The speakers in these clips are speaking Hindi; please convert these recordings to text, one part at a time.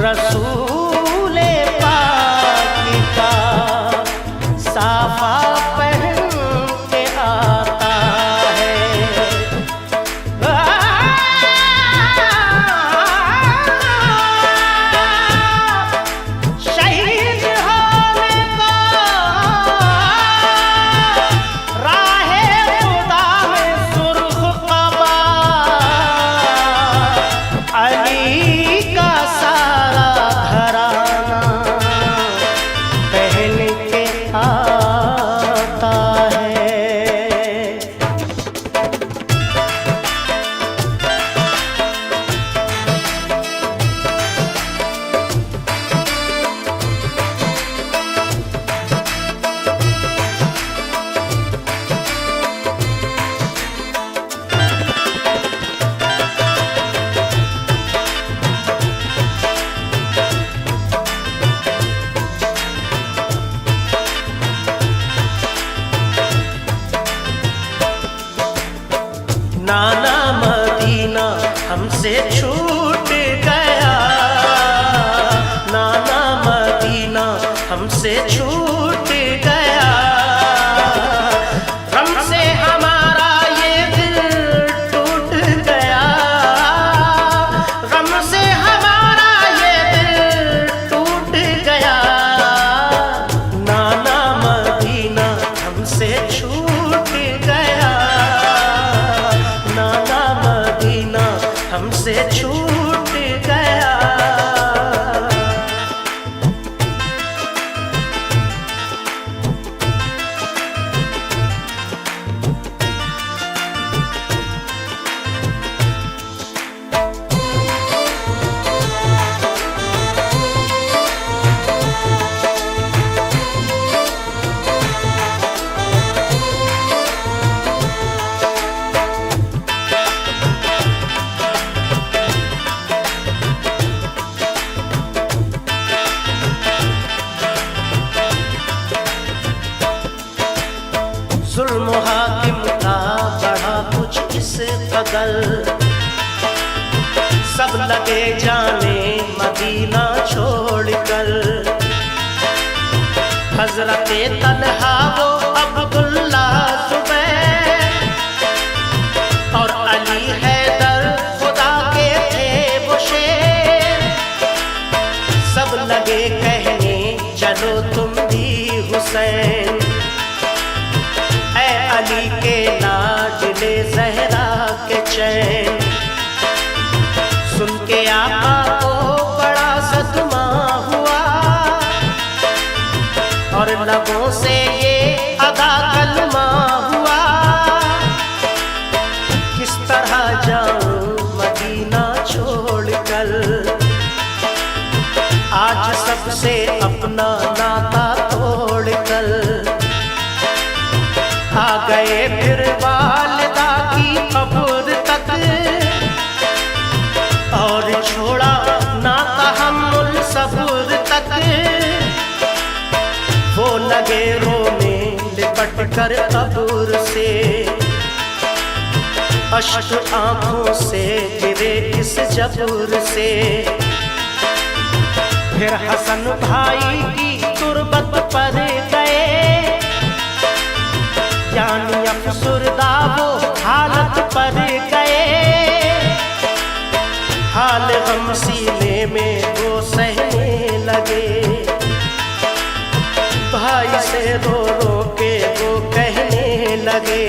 रसूले पाक का साफा पहन के आता है। शहीद होने को राहे खुदा में सुर्ख क़बा, अली का सारा घराना पहन के आता है। नाना मदीना हमसे छूट गया, नाना मदीना हमसे छूट गया। गम से हमारा ये दिल टूट गया, गम से हमारा ये दिल टूट गया। नाना मदीना हमसे छूट गया, नाना मदीना हमसे छूट गया। जुल्म हाकिम का बढ़ा कुछ इस कदर, सब लगे जाने मदीना छोड़कर। हजरत तलहा वो अब्दुल्ला जुबैर और अली हैदर खुदा के थे वो शेर। सब लगे कहने चलो तुम भी हुसैन, अली के लाडले ज़हरा के चैन। सुन के आका को बड़ा सदमा हुआ और लबों से ये अदा कलमा हुआ। किस तरह जाऊं मदीना छोड़कर, आज सबसे अपना नाता तोड़कर। आ गए फिर वालिदा की कब्र तक और छोड़ा ना तहम्मुल सब्र तक। वो लगे रोने लिपट कर कब्र से, अश्क आंखों से गिरे इस जब्र से। फिर हसन भाई की तुरबत पर गए, यानी अफसुरदा वो हालत पर गए। हाल गम सीने में वो सहने लगे, भाई से रो रो के वो कहने लगे।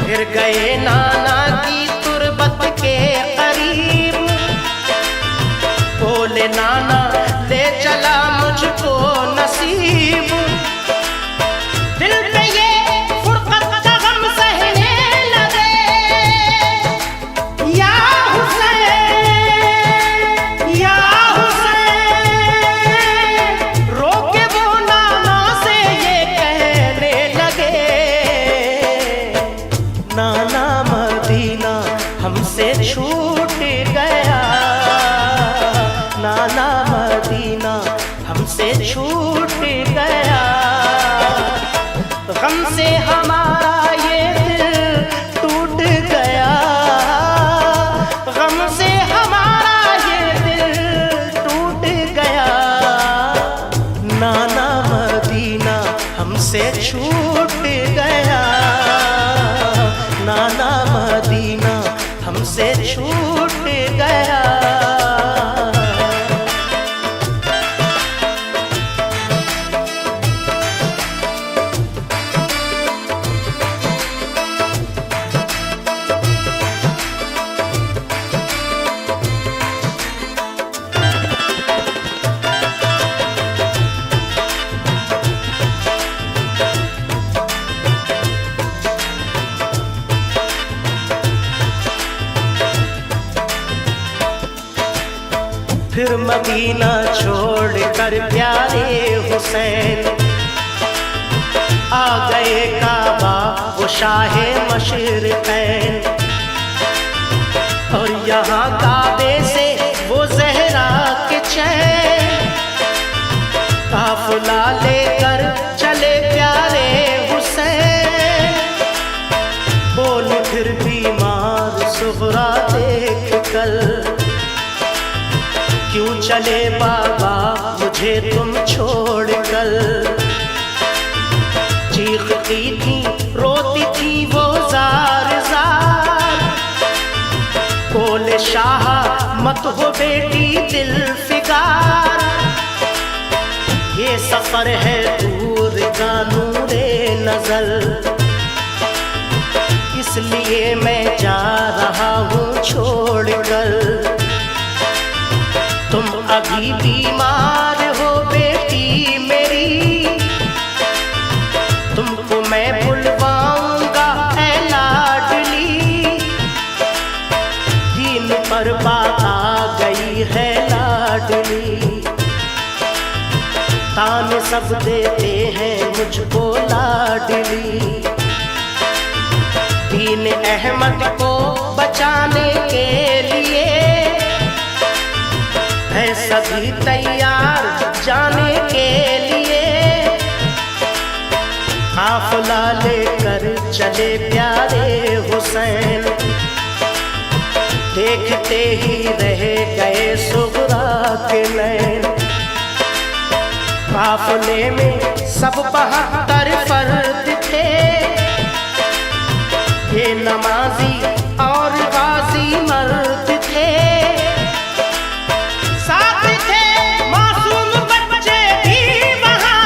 फिर गए नाना की तुरबत के करीब, बोले नाना ले चला मुझको नसीब। दिल पे ये फुरकत का गम सहने लगे, या हुसैन या हुसैन। रो के वो नाना से ये कहने लगे, नाना मदीना हमसे छूट गया, नाना मदीना हमसे छूट गया। गम से हमारा ये दिल टूट गया, गम से हमारा ये दिल फिर मदीना छोड़ कर प्यारे हुसैन आ गए काबा वो शाहे मशरिक़ैन। और यहाँ काबे से वो ज़हरा के चैन काफ़िला लेकर चले प्यारे हुसैन। बोल फिर बीमार सुग़रा देख कर, क्यों चले बाबा मुझे तुम छोड़ कर। चीखती थी रोती थी वो ज़ार ज़ार, बोले शाह मत हो बेटी दिल फिगार। ये सफर है दूर का नूरे नजर, इसलिए मैं जा रहा हूँ छोड़ कर। तुम अभी बीमार हो बेटी मेरी, तुमको मैं बुलवाऊंगा ऐ लाडली। दीन पर बात आ गई है लाडली, ताने सब देते हैं मुझको लाडली। दीन अहमद को बचाने के लिए है सभी तैयार जाने के लिए। काफ़िला लेकर चले प्यारे हुसैन, देखते ही रह गए सुग़रा के नैन। काफ़िले में सब 72 फर्द थे, ये नमाजी और गाज़ी मर्द थे। साथ थे मासूम बच्चे भी वहाँ,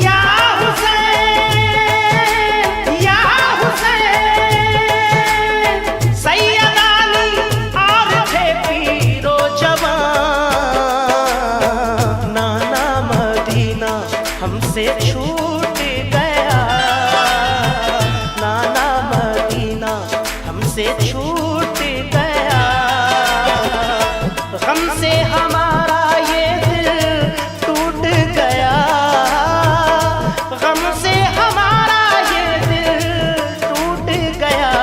या हुसैन या हुसैन। सैयदानी और थे पीरो जवान, नाना मदीना हमसे छूट गया, नाना मदीना हमसे छूट गया। हमसे हमारा ये दिल टूट गया, हमसे हमारा ये दिल टूट गया।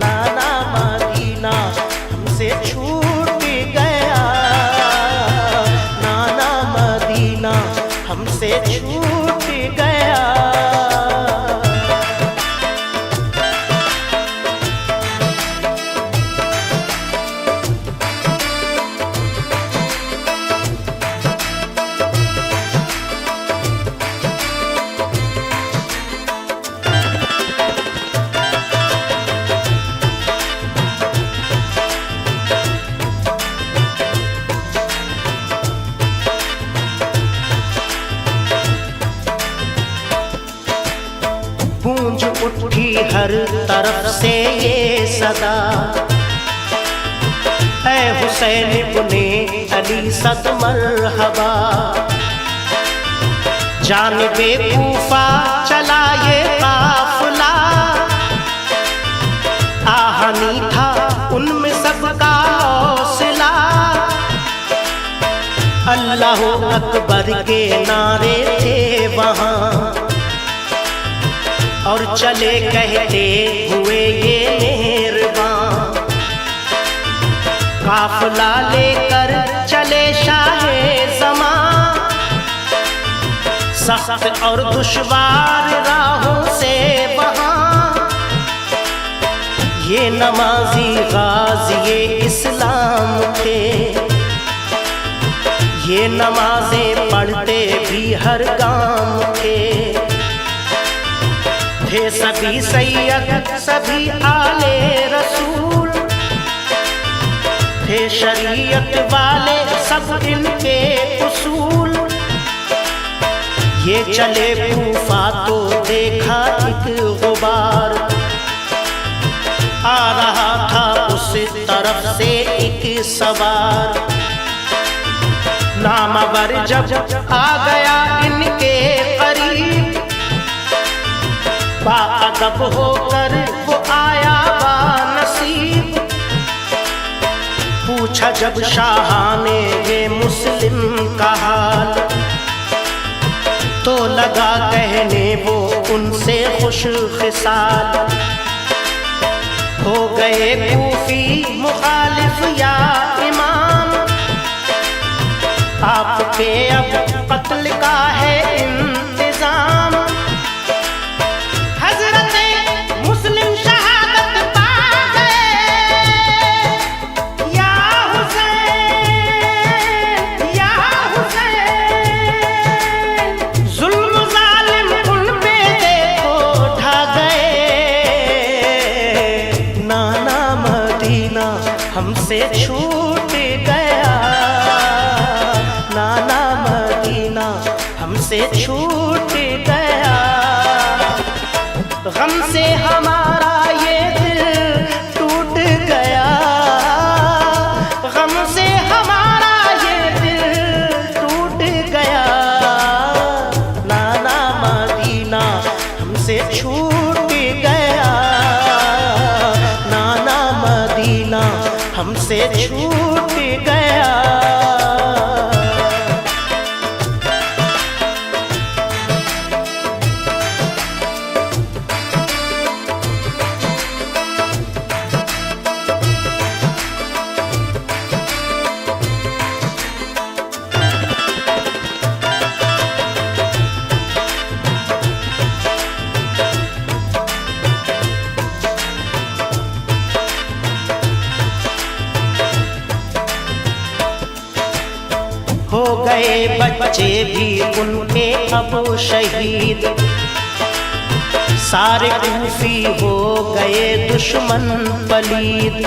नाना मदीना हमसे छूट गया, नाना मदीना हमसे छूट गया। गूंज उठी हर तरफ से ये सदा, ऐ हुसैन इब्ने अली सद मरहबा। जानिबे कूफा चला ये काफिला, आहनी था उनमें सबका हौसला। अल्लाह अकबर के नारे थे वहाँ, और चले कहते हुए ये मेहरबान। काफिला लेकर चले शाहे ज़मां, सख्त और दुश्वार राहों से वहाँ। ये नमाजी गाज़ी इस्लाम थे, ये नमाज़ें पढ़ते भी हर गाम थे। थे सभी सैयद सभी आले रसूल, थे शरीयत वाले सब इनके उसूल। ये चले कूफा तो देखा एक गुबार, आ रहा था उस तरफ से एक सवार। नामवर जब आ गया इनके करीब, बाअदब होकर वो आया बानसीब। पूछा जब शाह ने ये मुस्लिम का हाल, तो लगा कहने वो उनसे खुश खिसाल। हो गए कूफी मुखालिफ या इमाम, आपके अब कत्ल का है इंतजाम। हजरते मुस्लिम शहादत पा गए, या हुसैन या हुसैन। जुल्म जालिम उन पे देखो ढा गए। नाना मदीना हमसे छूट गया, नाना मदीना हमसे छूट गया। गम से हमारा ये दिल टूट गया, गम से हमारा ये दिल टूट गया। नाना मदीना हमसे छूट गया, नाना मदीना हमसे छूट गया। हो गए बच्चे भी उनके अब शहीद, सारे कूफी हो गए दुश्मन पलीद।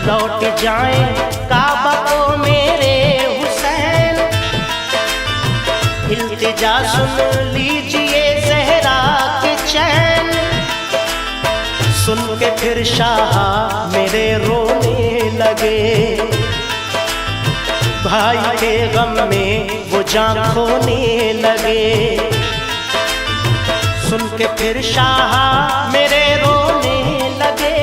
लौट जाएं काबा को मेरे हुसैन, इल्तिजा सुन लीजिए ज़हरा के चैन। सुन के फिर शाह मेरे रोने लगे, भाई के गम में वो जान खोने लगे। सुन के फिर शाह मेरे रोने लगे,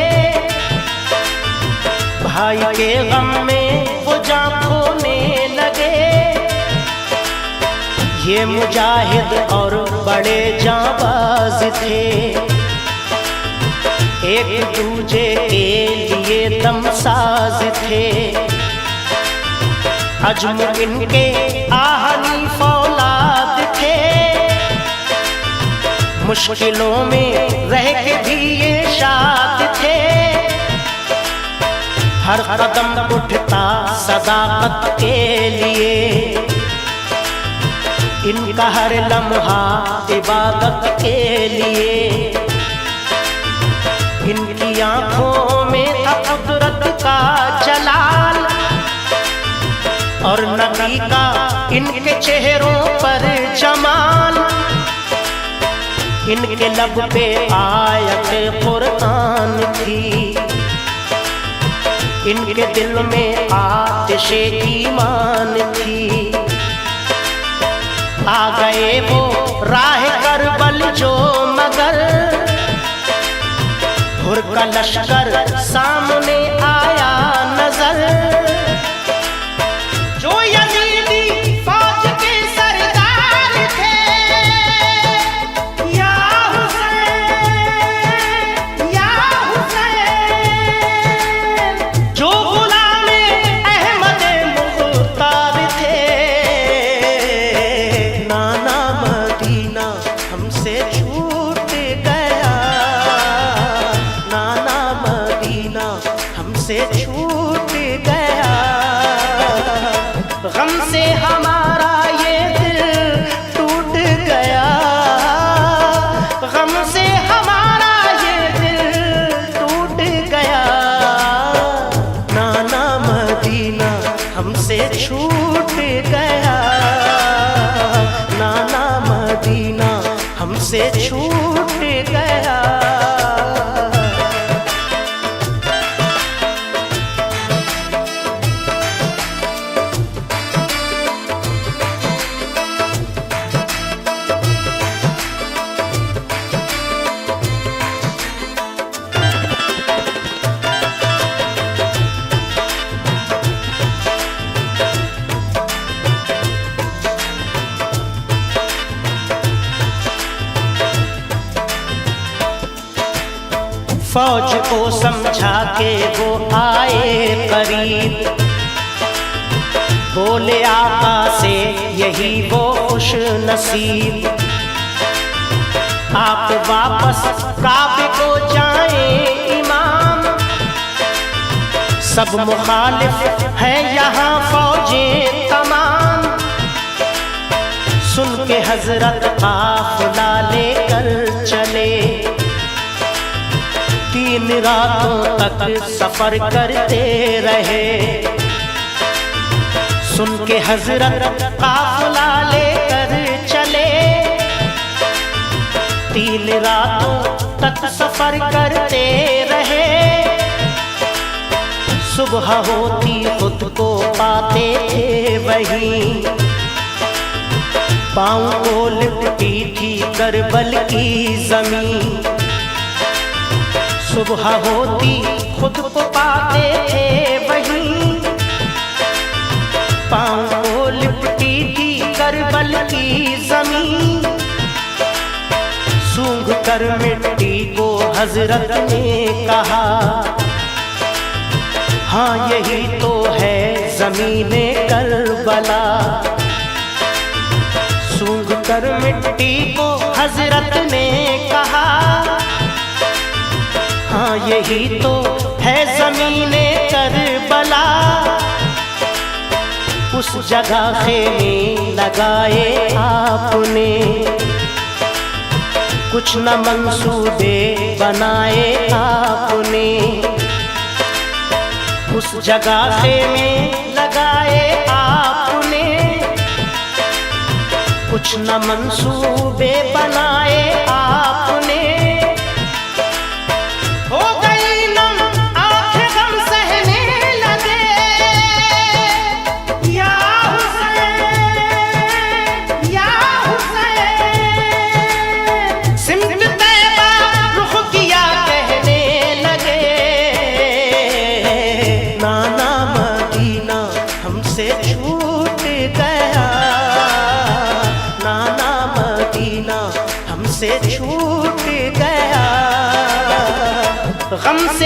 भाई के गम में वो जान खोने लगे। ये मुजाहिद और बड़े जाबाज थे, एक दूजे के लिए दमसाज थे। अजम इनके आहनी फौलाद थे, मुश्किलों में रह के भी ये शाद थे। हर कदम उठता सदाकत के लिए, इनका हर लम्हा इबादत के लिए। इनकी आंखों में था कुदरत का जलाल, और नबी का इनके चेहरों पर जमाल। इनके लब पे आयत कुरान थी, इनके दिल में आतिशे ईमान थी। आ गए वो राह करबल जो मगर, हुर का लश्कर सामने आया नजर। जो यजीदी फौज के सरदार थे, या हुसैन या हुसैन। जो गुलामे अहमद मुख्तार थे, नाना मदीना हमसे छूट गया, नाना मदीना हमसे छूट गया। गम से हमारा ये दिल टूट गया, गम से हमारा ये दिल टूट गया। नाना मदीना हमसे छूट गया, नाना मदीना हमसे छूट गया। फौज को समझा के वो आए करीब, बोले आका से यही वो खुश नसीब, आप वापस काबे को जाएं इमाम, सब मुखालिफ है यहाँ फौजें तमाम। सुन के हजरत काफिला लेकर चले, 3 रातों तक सफर करते रहे। सुन के हजरत काफिला लेकर चले, 3 रातों तक सफर करते रहे। सुबह होती खुद को पाते थे वहीं, पाँव को लिपटी थी करबल की जमीन। सुबह होती खुद को पाते थे वहीं, पाँव को लिपटी थी करबल की जमीन। सूंघ कर मिट्टी को हजरत ने कहा, हाँ यही तो है ज़मीने करबला। सूंघ कर मिट्टी को हजरत ने कहा, हाँ यही तो है ज़मीने करबला। उस जगह खेमे लगाए आपने, कुछ न मंसूबे बनाए आपने। उस जगह खेमे लगाए आपने, कुछ न मंसूबे बनाए आपने। हो गई नम आंखें गम सहने लगे, या हुसैन या हुसैन। सिमट तैबा रुख किया कहने लगे, नाना मदीना हमसे छूट गया, नाना मदीना हमसे छूट गया। गम से